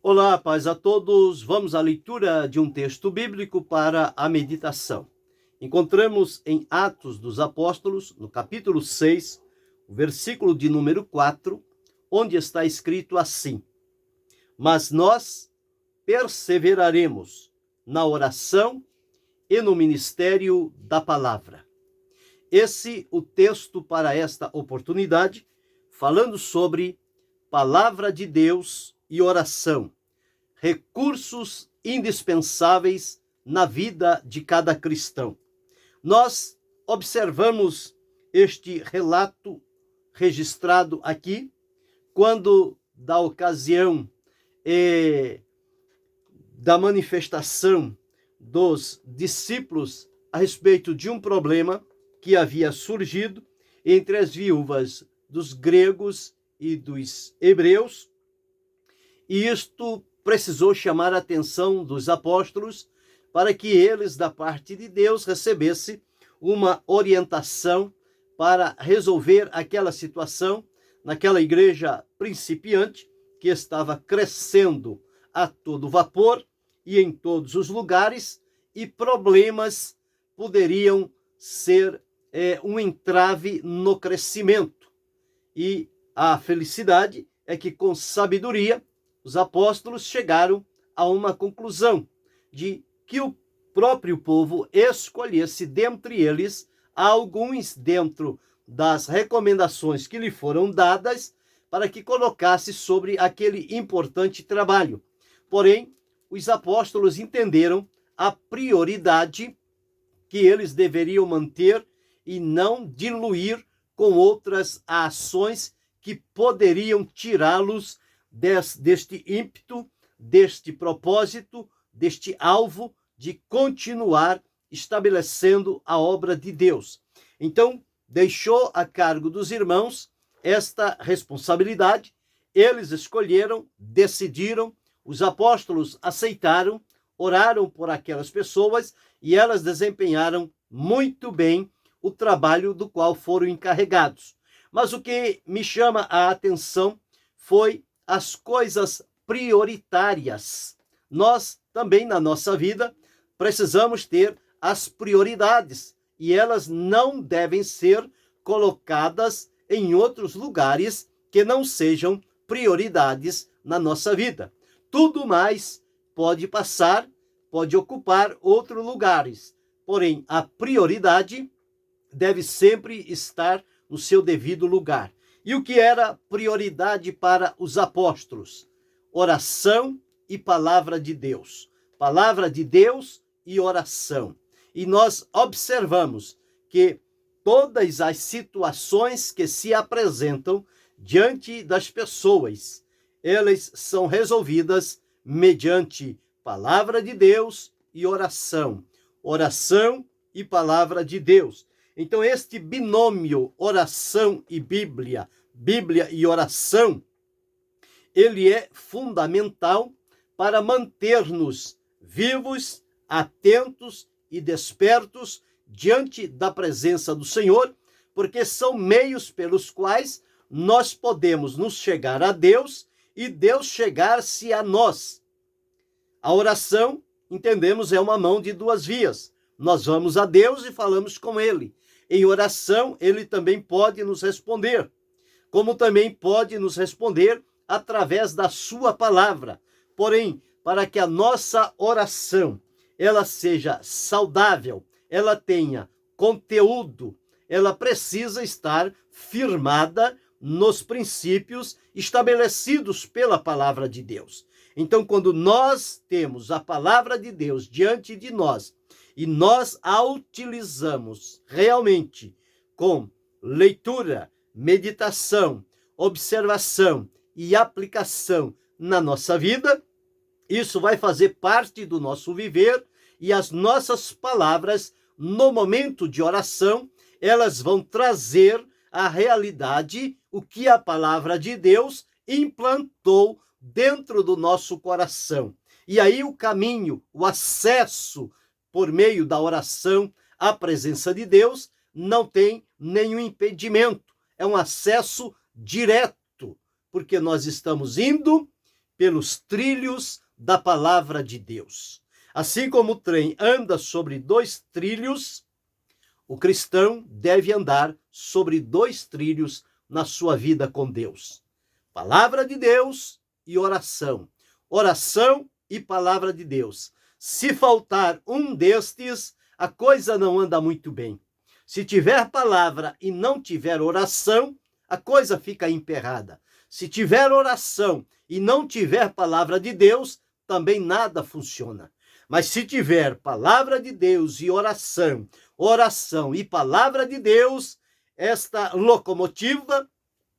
Olá, paz a todos. Vamos à leitura de um texto bíblico para a meditação. Encontramos em Atos dos Apóstolos, no capítulo 6, o versículo de número 4, onde está escrito assim: Mas nós perseveraremos na oração e no ministério da palavra. Esse o texto para esta oportunidade, falando sobre palavra de Deus e oração, recursos indispensáveis na vida de cada cristão. Nós observamos este relato registrado aqui, quando da ocasião da manifestação dos discípulos a respeito de um problema que havia surgido entre as viúvas dos gregos e dos hebreus, e isto precisou chamar a atenção dos apóstolos para que eles, da parte de Deus, recebessem uma orientação para resolver aquela situação naquela igreja principiante que estava crescendo a todo vapor e em todos os lugares, e problemas poderiam ser um entrave no crescimento. E a felicidade é que, com sabedoria, os apóstolos chegaram a uma conclusão de que o próprio povo escolhesse dentre eles alguns dentro das recomendações que lhe foram dadas para que colocasse sobre aquele importante trabalho. Porém, os apóstolos entenderam a prioridade que eles deveriam manter e não diluir com outras ações que poderiam tirá-los deste ímpeto, deste propósito, deste alvo de continuar estabelecendo a obra de Deus. Então, deixou a cargo dos irmãos esta responsabilidade. Eles escolheram, decidiram, os apóstolos aceitaram, oraram por aquelas pessoas e elas desempenharam muito bem o trabalho do qual foram encarregados. Mas o que me chama a atenção foi as coisas prioritárias. Nós também, na nossa vida, precisamos ter as prioridades e elas não devem ser colocadas em outros lugares que não sejam prioridades na nossa vida. Tudo mais pode passar, pode ocupar outros lugares, porém a prioridade deve sempre estar no seu devido lugar. E o que era prioridade para os apóstolos? Oração e palavra de Deus. Palavra de Deus e oração. E nós observamos que todas as situações que se apresentam diante das pessoas, elas são resolvidas mediante palavra de Deus e oração. Oração e palavra de Deus. Então, este binômio oração e Bíblia, Bíblia e oração, ele é fundamental para manter-nos vivos, atentos e despertos diante da presença do Senhor, porque são meios pelos quais nós podemos nos chegar a Deus e Deus chegar-se a nós. A oração, entendemos, é uma mão de duas vias. Nós vamos a Deus e falamos com Ele. Em oração, Ele também pode nos responder, como também pode nos responder através da sua palavra. Porém, para que a nossa oração ela seja saudável, ela tenha conteúdo, ela precisa estar firmada nos princípios estabelecidos pela palavra de Deus. Então, quando nós temos a palavra de Deus diante de nós e nós a utilizamos realmente com leitura, meditação, observação e aplicação na nossa vida, isso vai fazer parte do nosso viver e as nossas palavras, no momento de oração, elas vão trazer à realidade o que a palavra de Deus implantou dentro do nosso coração. E aí o caminho, o acesso por meio da oração à presença de Deus não tem nenhum impedimento. É um acesso direto, porque nós estamos indo, pelos trilhos da palavra de Deus. Assim como o trem anda sobre 2 trilhos, o cristão deve andar sobre 2 trilhos na sua vida com Deus. Palavra de Deus e oração. Oração e palavra de Deus. Se faltar um destes, a coisa não anda muito bem. Se tiver palavra e não tiver oração, a coisa fica emperrada. Se tiver oração e não tiver palavra de Deus, também nada funciona. Mas se tiver palavra de Deus e oração, oração e palavra de Deus, esta locomotiva,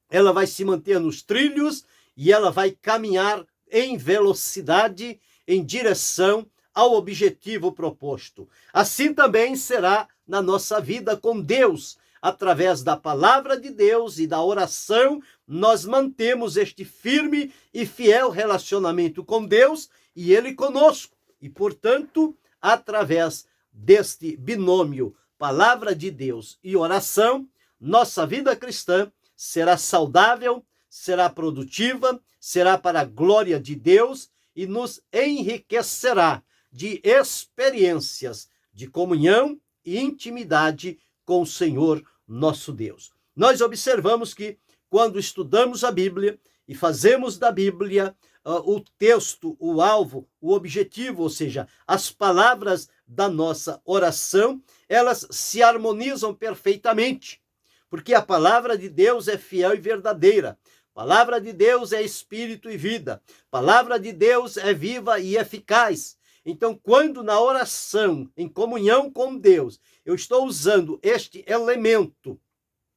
ela vai se manter nos trilhos e ela vai caminhar em velocidade em direção ao objetivo proposto. Assim também será na nossa vida com Deus. Através da palavra de Deus e da oração, nós mantemos este firme e fiel relacionamento com Deus e Ele conosco. E, portanto, através deste binômio palavra de Deus e oração, nossa vida cristã será saudável, será produtiva, será para a glória de Deus e nos enriquecerá de experiências de comunhão e intimidade com o Senhor nosso Deus. Nós observamos que quando estudamos a Bíblia e fazemos da Bíblia o texto, o alvo, o objetivo, ou seja, as palavras da nossa oração, elas se harmonizam perfeitamente, porque a palavra de Deus é fiel e verdadeira. A palavra de Deus é espírito e vida. A palavra de Deus é viva e eficaz. Então, quando na oração, em comunhão com Deus, eu estou usando este elemento,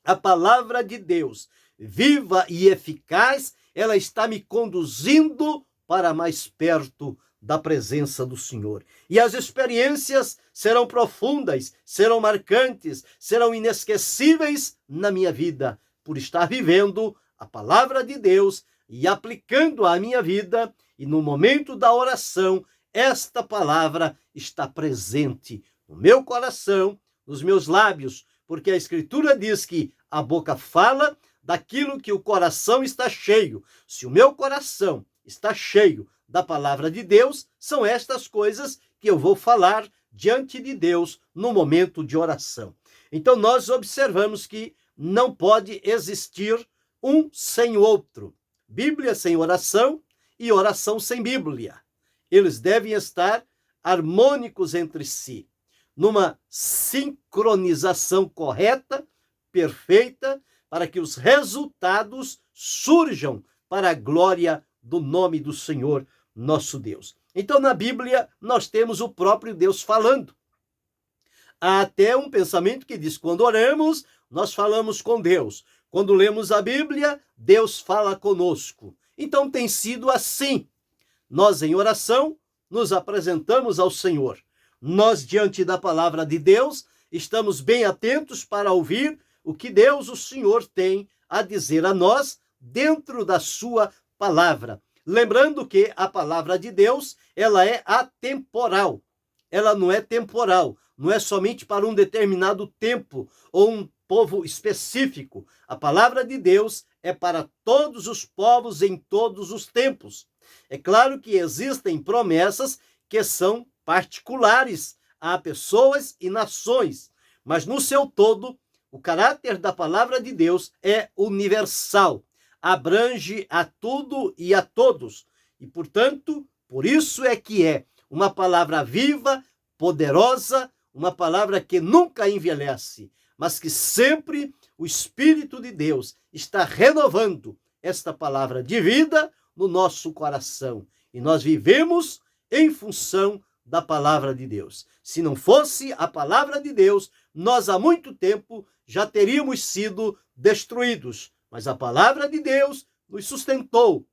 a palavra de Deus, viva e eficaz, ela está me conduzindo para mais perto da presença do Senhor. E as experiências serão profundas, serão marcantes, serão inesquecíveis na minha vida, por estar vivendo a palavra de Deus e aplicando à minha vida, e no momento da oração, esta palavra está presente no meu coração, nos meus lábios, porque a Escritura diz que a boca fala daquilo que o coração está cheio. Se o meu coração está cheio da palavra de Deus, são estas coisas que eu vou falar diante de Deus no momento de oração. Então nós observamos que não pode existir um sem o outro. Bíblia sem oração e oração sem Bíblia. Eles devem estar harmônicos entre si, numa sincronização correta, perfeita, para que os resultados surjam para a glória do nome do Senhor, nosso Deus. Então, na Bíblia, nós temos o próprio Deus falando. Há até um pensamento que diz, quando oramos, nós falamos com Deus. Quando lemos a Bíblia, Deus fala conosco. Então, tem sido assim. Nós, em oração, nos apresentamos ao Senhor. Nós, diante da palavra de Deus, estamos bem atentos para ouvir o que Deus, o Senhor, tem a dizer a nós dentro da sua palavra. Lembrando que a palavra de Deus, ela é atemporal. Ela não é temporal. Não é somente para um determinado tempo ou um povo específico. A palavra de Deus é para todos os povos em todos os tempos. É claro que existem promessas que são particulares a pessoas e nações, mas no seu todo, o caráter da palavra de Deus é universal, abrange a tudo e a todos. E, portanto, por isso é que é uma palavra viva, poderosa, uma palavra que nunca envelhece, mas que sempre o Espírito de Deus está renovando esta palavra de vida no nosso coração. E nós vivemos em função da palavra de Deus. Se não fosse a palavra de Deus, nós há muito tempo já teríamos sido destruídos. Mas a palavra de Deus nos sustentou,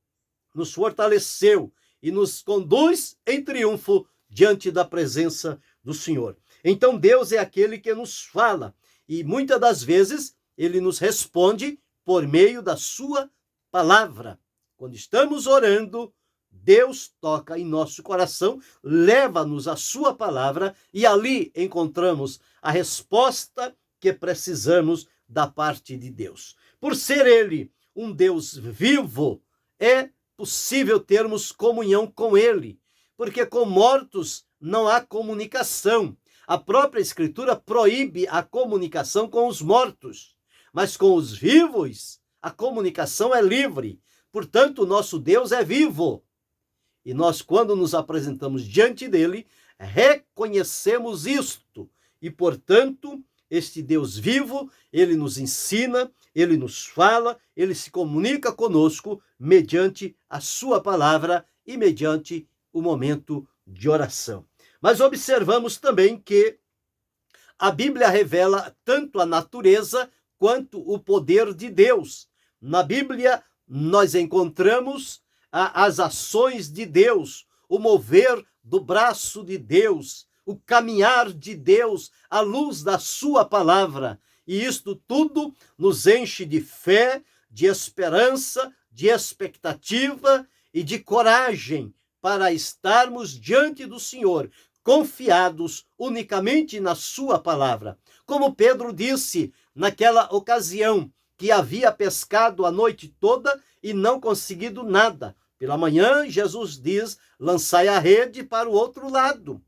nos fortaleceu e nos conduz em triunfo diante da presença do Senhor. Então Deus é aquele que nos fala e muitas das vezes ele nos responde por meio da sua palavra. Quando estamos orando, Deus toca em nosso coração, leva-nos a sua palavra e ali encontramos a resposta que precisamos da parte de Deus. Por ser ele um Deus vivo, é possível termos comunhão com ele, porque com mortos não há comunicação. A própria Escritura proíbe a comunicação com os mortos, mas com os vivos a comunicação é livre. Portanto, o nosso Deus é vivo. E nós, quando nos apresentamos diante dele, reconhecemos isto. E, portanto, este Deus vivo, ele nos ensina, ele nos fala, ele se comunica conosco mediante a sua palavra e mediante o momento de oração. Mas observamos também que a Bíblia revela tanto a natureza quanto o poder de Deus. Na Bíblia, nós encontramos as ações de Deus, o mover do braço de Deus, o caminhar de Deus à luz da sua palavra. E isto tudo nos enche de fé, de esperança, de expectativa e de coragem para estarmos diante do Senhor, confiados unicamente na sua palavra. Como Pedro disse naquela ocasião, que havia pescado a noite toda e não conseguido nada. Pela manhã, Jesus diz, lançai a rede para o outro lado.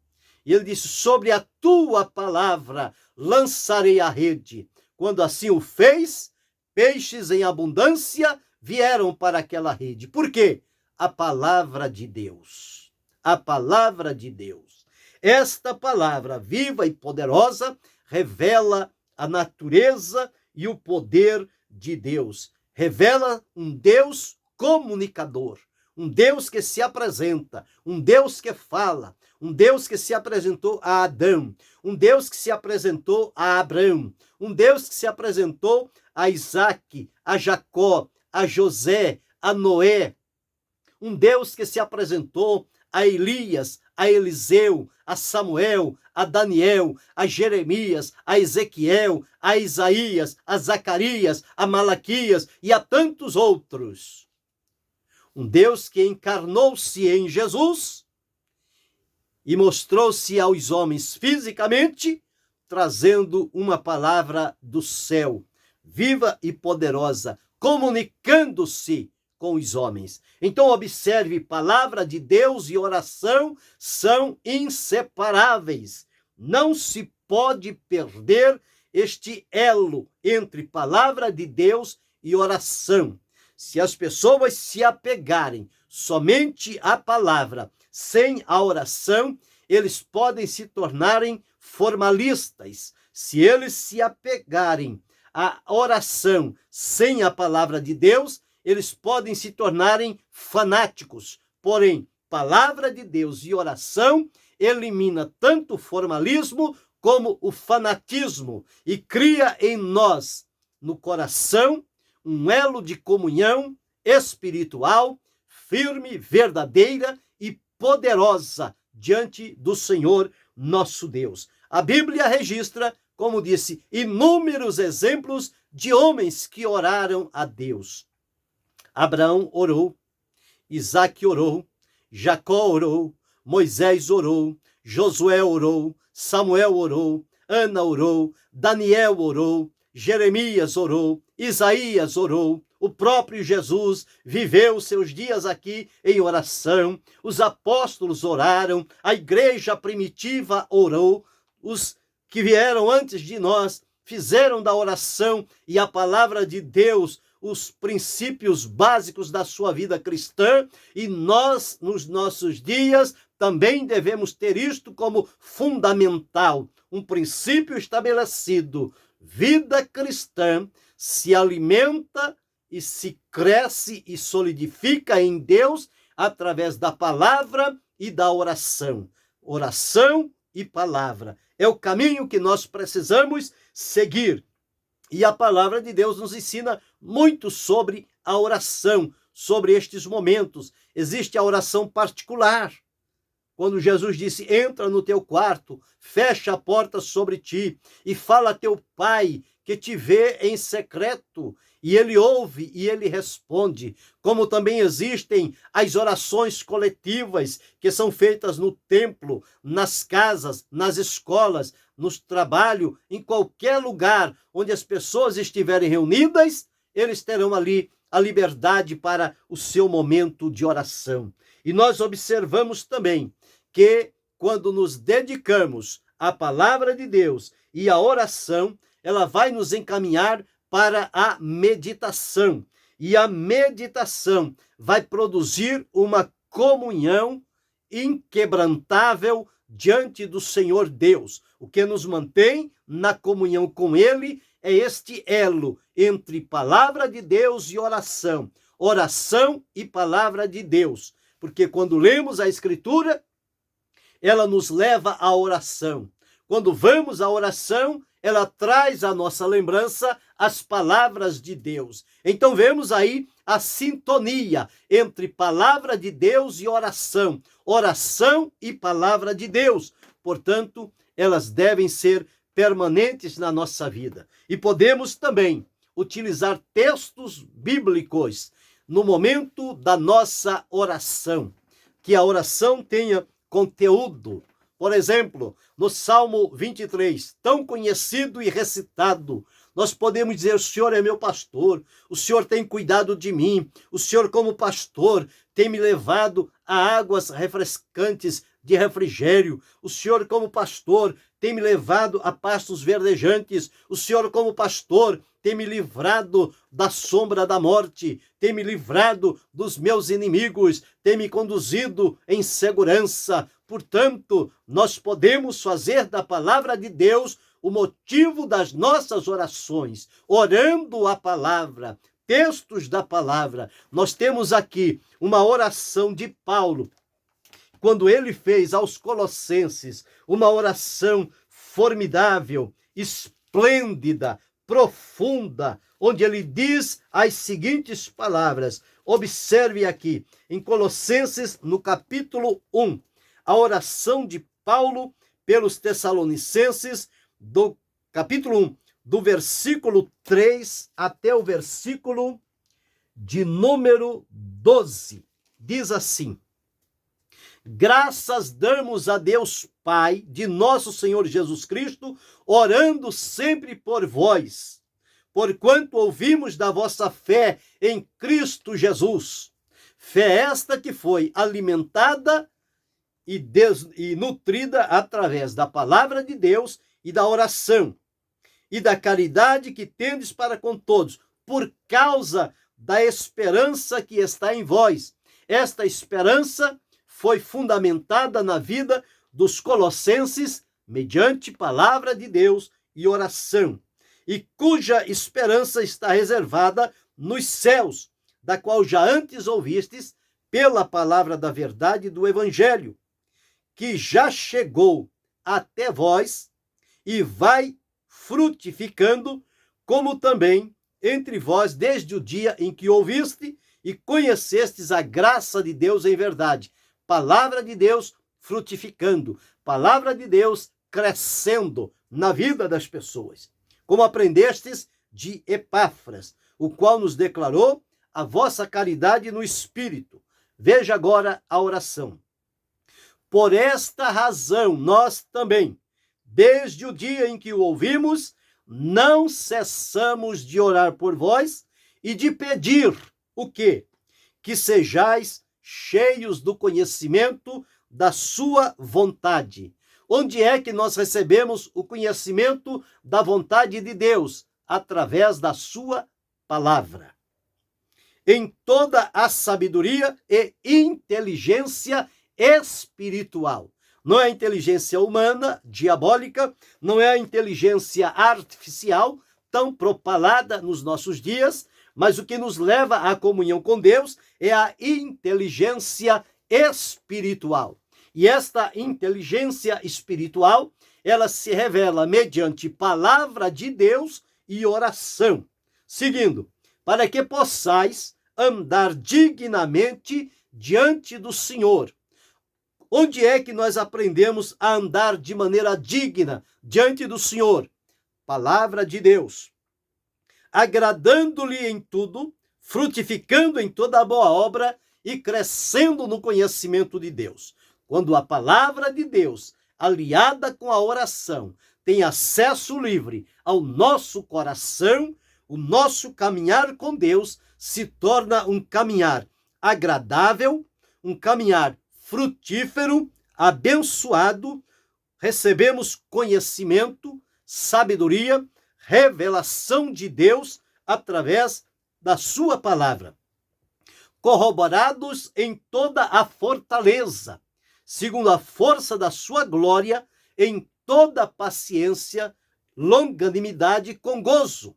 E ele disse, sobre a tua palavra lançarei a rede. Quando assim o fez, peixes em abundância vieram para aquela rede. Por quê? A palavra de Deus. A palavra de Deus. Esta palavra viva e poderosa revela a natureza e o poder de Deus. Revela um Deus comunicador, um Deus que se apresenta, um Deus que fala, um Deus que se apresentou a Adão, um Deus que se apresentou a Abraão, um Deus que se apresentou a Isaac, a Jacó, a José, a Noé, um Deus que se apresentou a Elias, a Eliseu, a Samuel, a Daniel, a Jeremias, a Ezequiel, a Isaías, a Zacarias, a Malaquias e a tantos outros. Um Deus que encarnou-se em Jesus e mostrou-se aos homens fisicamente, trazendo uma palavra do céu, viva e poderosa, comunicando-se com os homens. Então observe, palavra de Deus e oração são inseparáveis. Não se pode perder este elo entre palavra de Deus e oração. Se as pessoas se apegarem somente à palavra, sem a oração, eles podem se tornarem formalistas. Se eles se apegarem à oração sem a palavra de Deus, eles podem se tornarem fanáticos. Porém, palavra de Deus e oração elimina tanto o formalismo como o fanatismo e cria em nós, no coração, um elo de comunhão espiritual, firme, verdadeira e poderosa diante do Senhor nosso Deus. A Bíblia registra, como disse, inúmeros exemplos de homens que oraram a Deus. Abraão orou, Isaque orou, Jacó orou, Moisés orou, Josué orou, Samuel orou, Ana orou, Daniel orou, Jeremias orou, Isaías orou, o próprio Jesus viveu seus dias aqui em oração, os apóstolos oraram, a igreja primitiva orou, os que vieram antes de nós fizeram da oração e a palavra de Deus os princípios básicos da sua vida cristã, e nós, nos nossos dias, também devemos ter isto como fundamental, um princípio estabelecido. Vida cristã se alimenta e se cresce e solidifica em Deus através da palavra e da oração. Oração e palavra. É o caminho que nós precisamos seguir. E a palavra de Deus nos ensina muito sobre a oração, sobre estes momentos. Existe a oração particular. Quando Jesus disse, entra no teu quarto, fecha a porta sobre ti e fala a teu pai que te vê em secreto. E ele ouve e ele responde. Como também existem as orações coletivas que são feitas no templo, nas casas, nas escolas, nos trabalhos, em qualquer lugar onde as pessoas estiverem reunidas, eles terão ali a liberdade para o seu momento de oração. E nós observamos também que quando nos dedicamos à palavra de Deus e à oração, ela vai nos encaminhar para a meditação. E a meditação vai produzir uma comunhão inquebrantável diante do Senhor Deus. O que nos mantém na comunhão com Ele é este elo entre palavra de Deus e oração. Oração e palavra de Deus. Porque quando lemos a Escritura, ela nos leva à oração. Quando vamos à oração, ela traz à nossa lembrança as palavras de Deus. Então vemos aí a sintonia entre palavra de Deus e oração. Oração e palavra de Deus. Portanto, elas devem ser permanentes na nossa vida. E podemos também utilizar textos bíblicos no momento da nossa oração. Que a oração tenha conteúdo. Por exemplo, no Salmo 23, tão conhecido e recitado, nós podemos dizer: o Senhor é meu pastor, o Senhor tem cuidado de mim, o Senhor como pastor tem me levado a águas refrescantes de refrigério, o Senhor como pastor tem me levado a pastos verdejantes, o Senhor como pastor tem me livrado da sombra da morte, tem me livrado dos meus inimigos, tem me conduzido em segurança. Portanto, nós podemos fazer da palavra de Deus o motivo das nossas orações, orando a palavra, textos da palavra. Nós temos aqui uma oração de Paulo, quando ele fez aos Colossenses uma oração formidável, esplêndida, profunda, onde ele diz as seguintes palavras. Observe aqui, em Colossenses, no capítulo 1, a oração de Paulo pelos Tessalonicenses, do capítulo 1, do versículo 3 até o versículo de número 12. Diz assim: graças damos a Deus Pai de nosso Senhor Jesus Cristo, orando sempre por vós, porquanto ouvimos da vossa fé em Cristo Jesus. Fé esta que foi alimentada e nutrida através da palavra de Deus e da oração, e da caridade que tendes para com todos, por causa da esperança que está em vós. Esta esperança foi fundamentada na vida dos colossenses mediante palavra de Deus e oração, e cuja esperança está reservada nos céus, da qual já antes ouvistes pela palavra da verdade do Evangelho, que já chegou até vós e vai frutificando, como também entre vós desde o dia em que ouviste e conhecestes a graça de Deus em verdade. Palavra de Deus frutificando, palavra de Deus crescendo na vida das pessoas. Como aprendestes de Epáfras, o qual nos declarou a vossa caridade no Espírito. Veja agora a oração. Por esta razão, nós também, desde o dia em que o ouvimos, não cessamos de orar por vós e de pedir o quê? Que sejais cheios do conhecimento da sua vontade. Onde é que nós recebemos o conhecimento da vontade de Deus? Através da sua palavra. Em toda a sabedoria e inteligência espiritual. Não é a inteligência humana, diabólica, não é a inteligência artificial, tão propalada nos nossos dias, mas o que nos leva à comunhão com Deus é a inteligência espiritual. E esta inteligência espiritual, ela se revela mediante palavra de Deus e oração. Seguindo, para que possais andar dignamente diante do Senhor. Onde é que nós aprendemos a andar de maneira digna diante do Senhor? Palavra de Deus. Agradando-lhe em tudo, frutificando em toda a boa obra e crescendo no conhecimento de Deus. Quando a palavra de Deus, aliada com a oração, tem acesso livre ao nosso coração, o nosso caminhar com Deus se torna um caminhar agradável, um caminhar frutífero, abençoado. Recebemos conhecimento, sabedoria, revelação de Deus através da sua palavra. Corroborados em toda a fortaleza, segundo a força da sua glória, em toda paciência, longanimidade com gozo.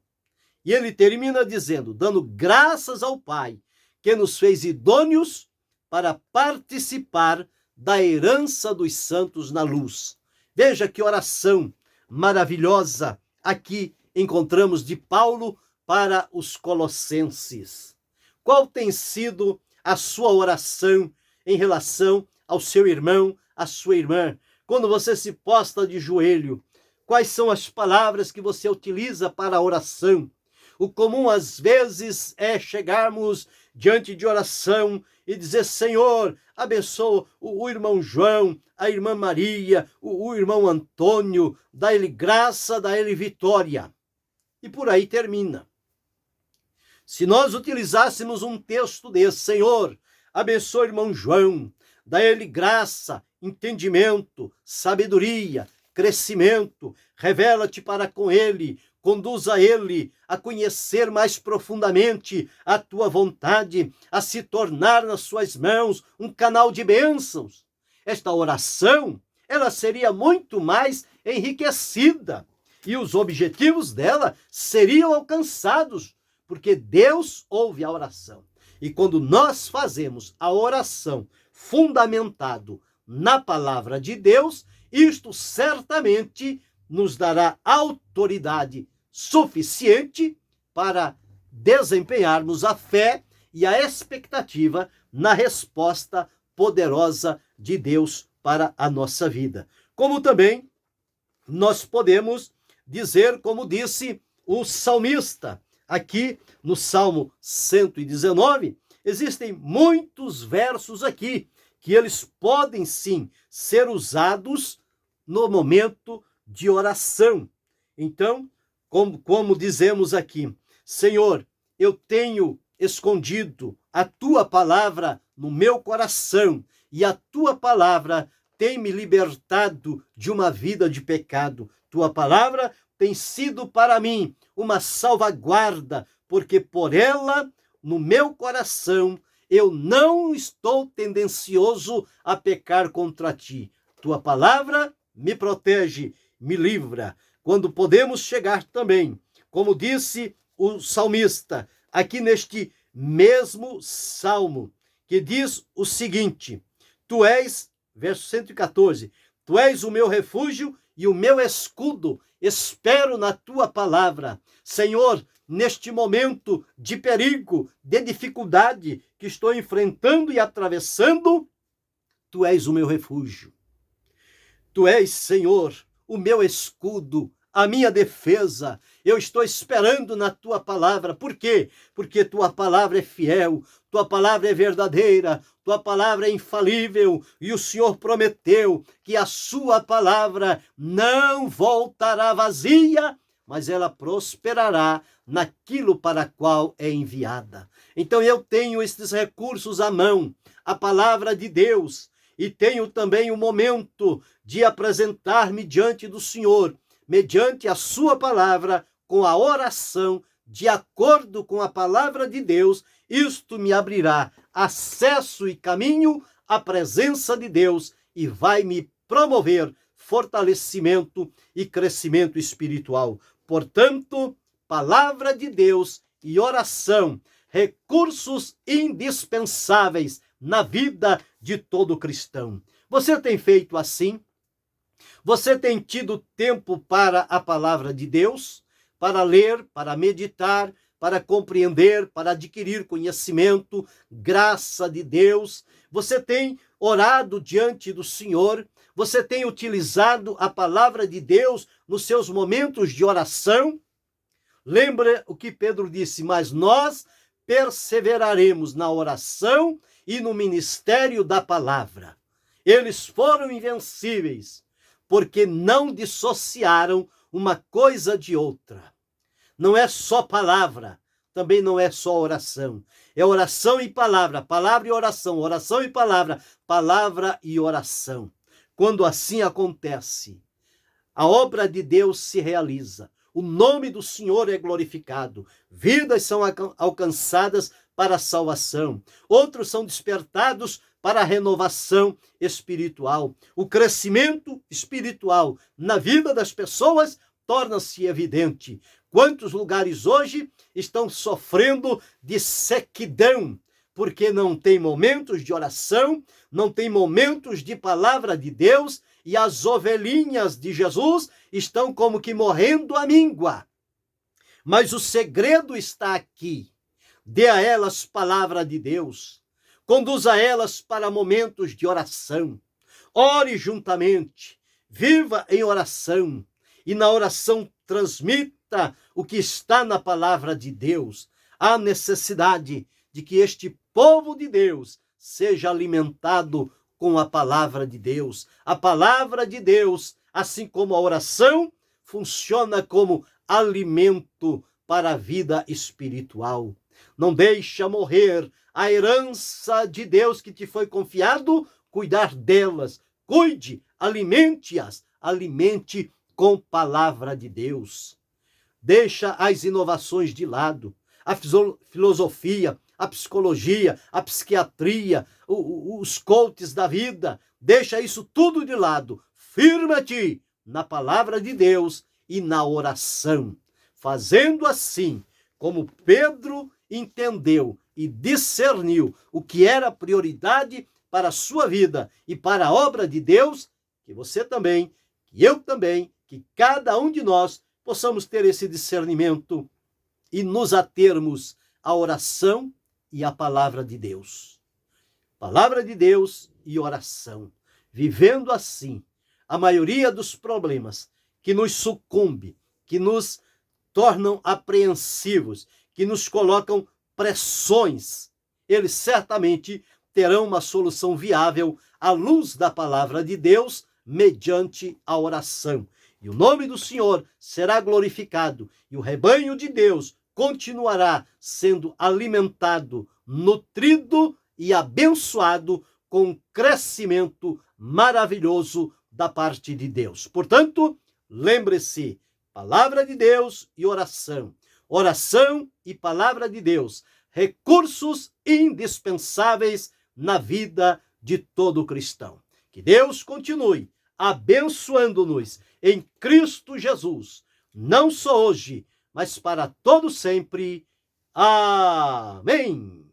E ele termina dizendo, dando graças ao Pai, que nos fez idôneos para participar da herança dos santos na luz. Veja que oração maravilhosa aqui encontramos de Paulo para os colossenses. Qual tem sido a sua oração em relação ao seu irmão, à sua irmã? Quando você se posta de joelho, quais são as palavras que você utiliza para a oração? O comum, às vezes, é chegarmos diante de oração e dizer, Senhor, abençoa o irmão João, a irmã Maria, o irmão Antônio, dá-lhe graça, dá-lhe vitória. E por aí termina. Se nós utilizássemos um texto desse, Senhor, abençoa o irmão João, dá-lhe graça, entendimento, sabedoria, crescimento, revela-te para com ele, conduza ele a conhecer mais profundamente a tua vontade, a se tornar nas suas mãos um canal de bênçãos. Esta oração, ela seria muito mais enriquecida e os objetivos dela seriam alcançados, porque Deus ouve a oração. E quando nós fazemos a oração fundamentado na palavra de Deus, isto certamente nos dará autoridade suficiente para desempenharmos a fé e a expectativa na resposta poderosa de Deus para a nossa vida. Como também nós podemos dizer, como disse o salmista, aqui no Salmo 119, existem muitos versos aqui que eles podem sim ser usados no momento de oração. Então, como dizemos aqui, Senhor, eu tenho escondido a tua palavra no meu coração e a tua palavra tem me libertado de uma vida de pecado. Tua palavra tem sido para mim uma salvaguarda, porque por ela, no meu coração, eu não estou tendencioso a pecar contra ti. Tua palavra me protege, me livra. Quando podemos chegar também, como disse o salmista, aqui neste mesmo salmo, que diz o seguinte, tu és, verso 114, tu és o meu refúgio e o meu escudo, espero na tua palavra. Senhor, neste momento de perigo, de dificuldade que estou enfrentando e atravessando, tu és o meu refúgio. Tu és, Senhor, o meu escudo, a minha defesa. Eu estou esperando na tua palavra. Por quê? Porque tua palavra é fiel, tua palavra é verdadeira, tua palavra é infalível, e o Senhor prometeu que a sua palavra não voltará vazia, mas ela prosperará naquilo para qual é enviada. Então eu tenho estes recursos à mão, a palavra de Deus, e tenho também o momento de apresentar-me diante do Senhor, mediante a sua palavra, com a oração, de acordo com a palavra de Deus. Isto me abrirá acesso e caminho à presença de Deus e vai me promover fortalecimento e crescimento espiritual. Portanto, palavra de Deus e oração, recursos indispensáveis na vida de todo cristão. Você tem feito assim? Você tem tido tempo para a palavra de Deus, para ler, para meditar, para compreender, para adquirir conhecimento, graça de Deus? Você tem orado diante do Senhor? Você tem utilizado a palavra de Deus nos seus momentos de oração? Lembra o que Pedro disse, mas nós perseveraremos na oração e no ministério da palavra. Eles foram invencíveis, porque não dissociaram uma coisa de outra. Não é só palavra, também não é só oração. É oração e palavra, palavra e oração e palavra, palavra e oração. Quando assim acontece, a obra de Deus se realiza. O nome do Senhor é glorificado. Vidas são alcançadas para a salvação. Outros são despertados para a renovação espiritual. O crescimento espiritual na vida das pessoas torna-se evidente. Quantos lugares hoje estão sofrendo de sequidão, porque não tem momentos de oração, não tem momentos de palavra de Deus, e as ovelhinhas de Jesus estão como que morrendo à míngua. Mas o segredo está aqui. Dê a elas palavra de Deus. Conduza elas para momentos de oração. Ore juntamente. Viva em oração. E na oração transmita o que está na palavra de Deus. Há necessidade de que este povo de Deus seja alimentado com a palavra de Deus. A palavra de Deus, assim como a oração, funciona como alimento para a vida espiritual. Não deixa morrer a herança de Deus que te foi confiado, cuidar delas. Cuide, alimente-as, alimente com palavra de Deus. Deixa as inovações de lado, a filosofia, a psicologia, a psiquiatria, os coaches da vida. Deixa isso tudo de lado. Firma-te na palavra de Deus e na oração. Fazendo assim, como Pedro entendeu e discerniu o que era prioridade para a sua vida e para a obra de Deus, que você também, que eu também, que cada um de nós possamos ter esse discernimento e nos atermos à oração e à palavra de Deus. Palavra de Deus e oração. Vivendo assim, a maioria dos problemas que nos sucumbe, que nos tornam apreensivos, que nos colocam pressões, eles certamente terão uma solução viável à luz da palavra de Deus, mediante a oração. E o nome do Senhor será glorificado, e o rebanho de Deus continuará sendo alimentado, nutrido e abençoado com um crescimento maravilhoso da parte de Deus. Portanto, lembre-se, palavra de Deus e oração. Oração e palavra de Deus, recursos indispensáveis na vida de todo cristão. Que Deus continue abençoando-nos em Cristo Jesus, não só hoje, mas para todo sempre. Amém.